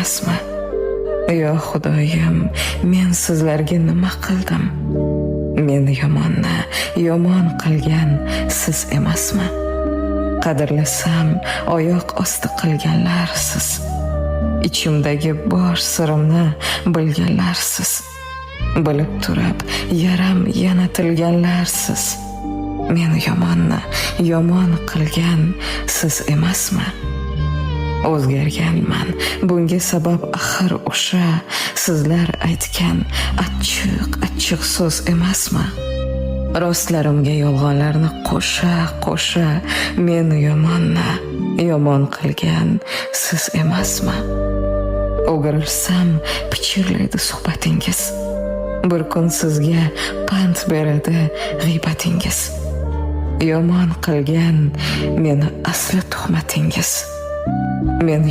emasmi? Yo Xudoyim, men sizlarga nima qildim? Meni yomon qilgan siz emasmi? Qadrlasam oyoq osti qilganlar siz. Ichimdagi bor sirimni bilganlar siz. Bilib turib yaram yana tilganlar siz. Meni yomon qilgan siz emasmi? O'zgarganman, bunga sabab axir o'sha sizlar aytgan achchiq so'z emasmi? Rostlarimga yolg'onlarni qo'sha meni yomon qilgan siz emasmi? O'girilsam pichirlaydi suhbatingiz. Bir kun sizga pand beradi g'iybatingiz. Yomon qilgan meni asli tuhmatingiz. Men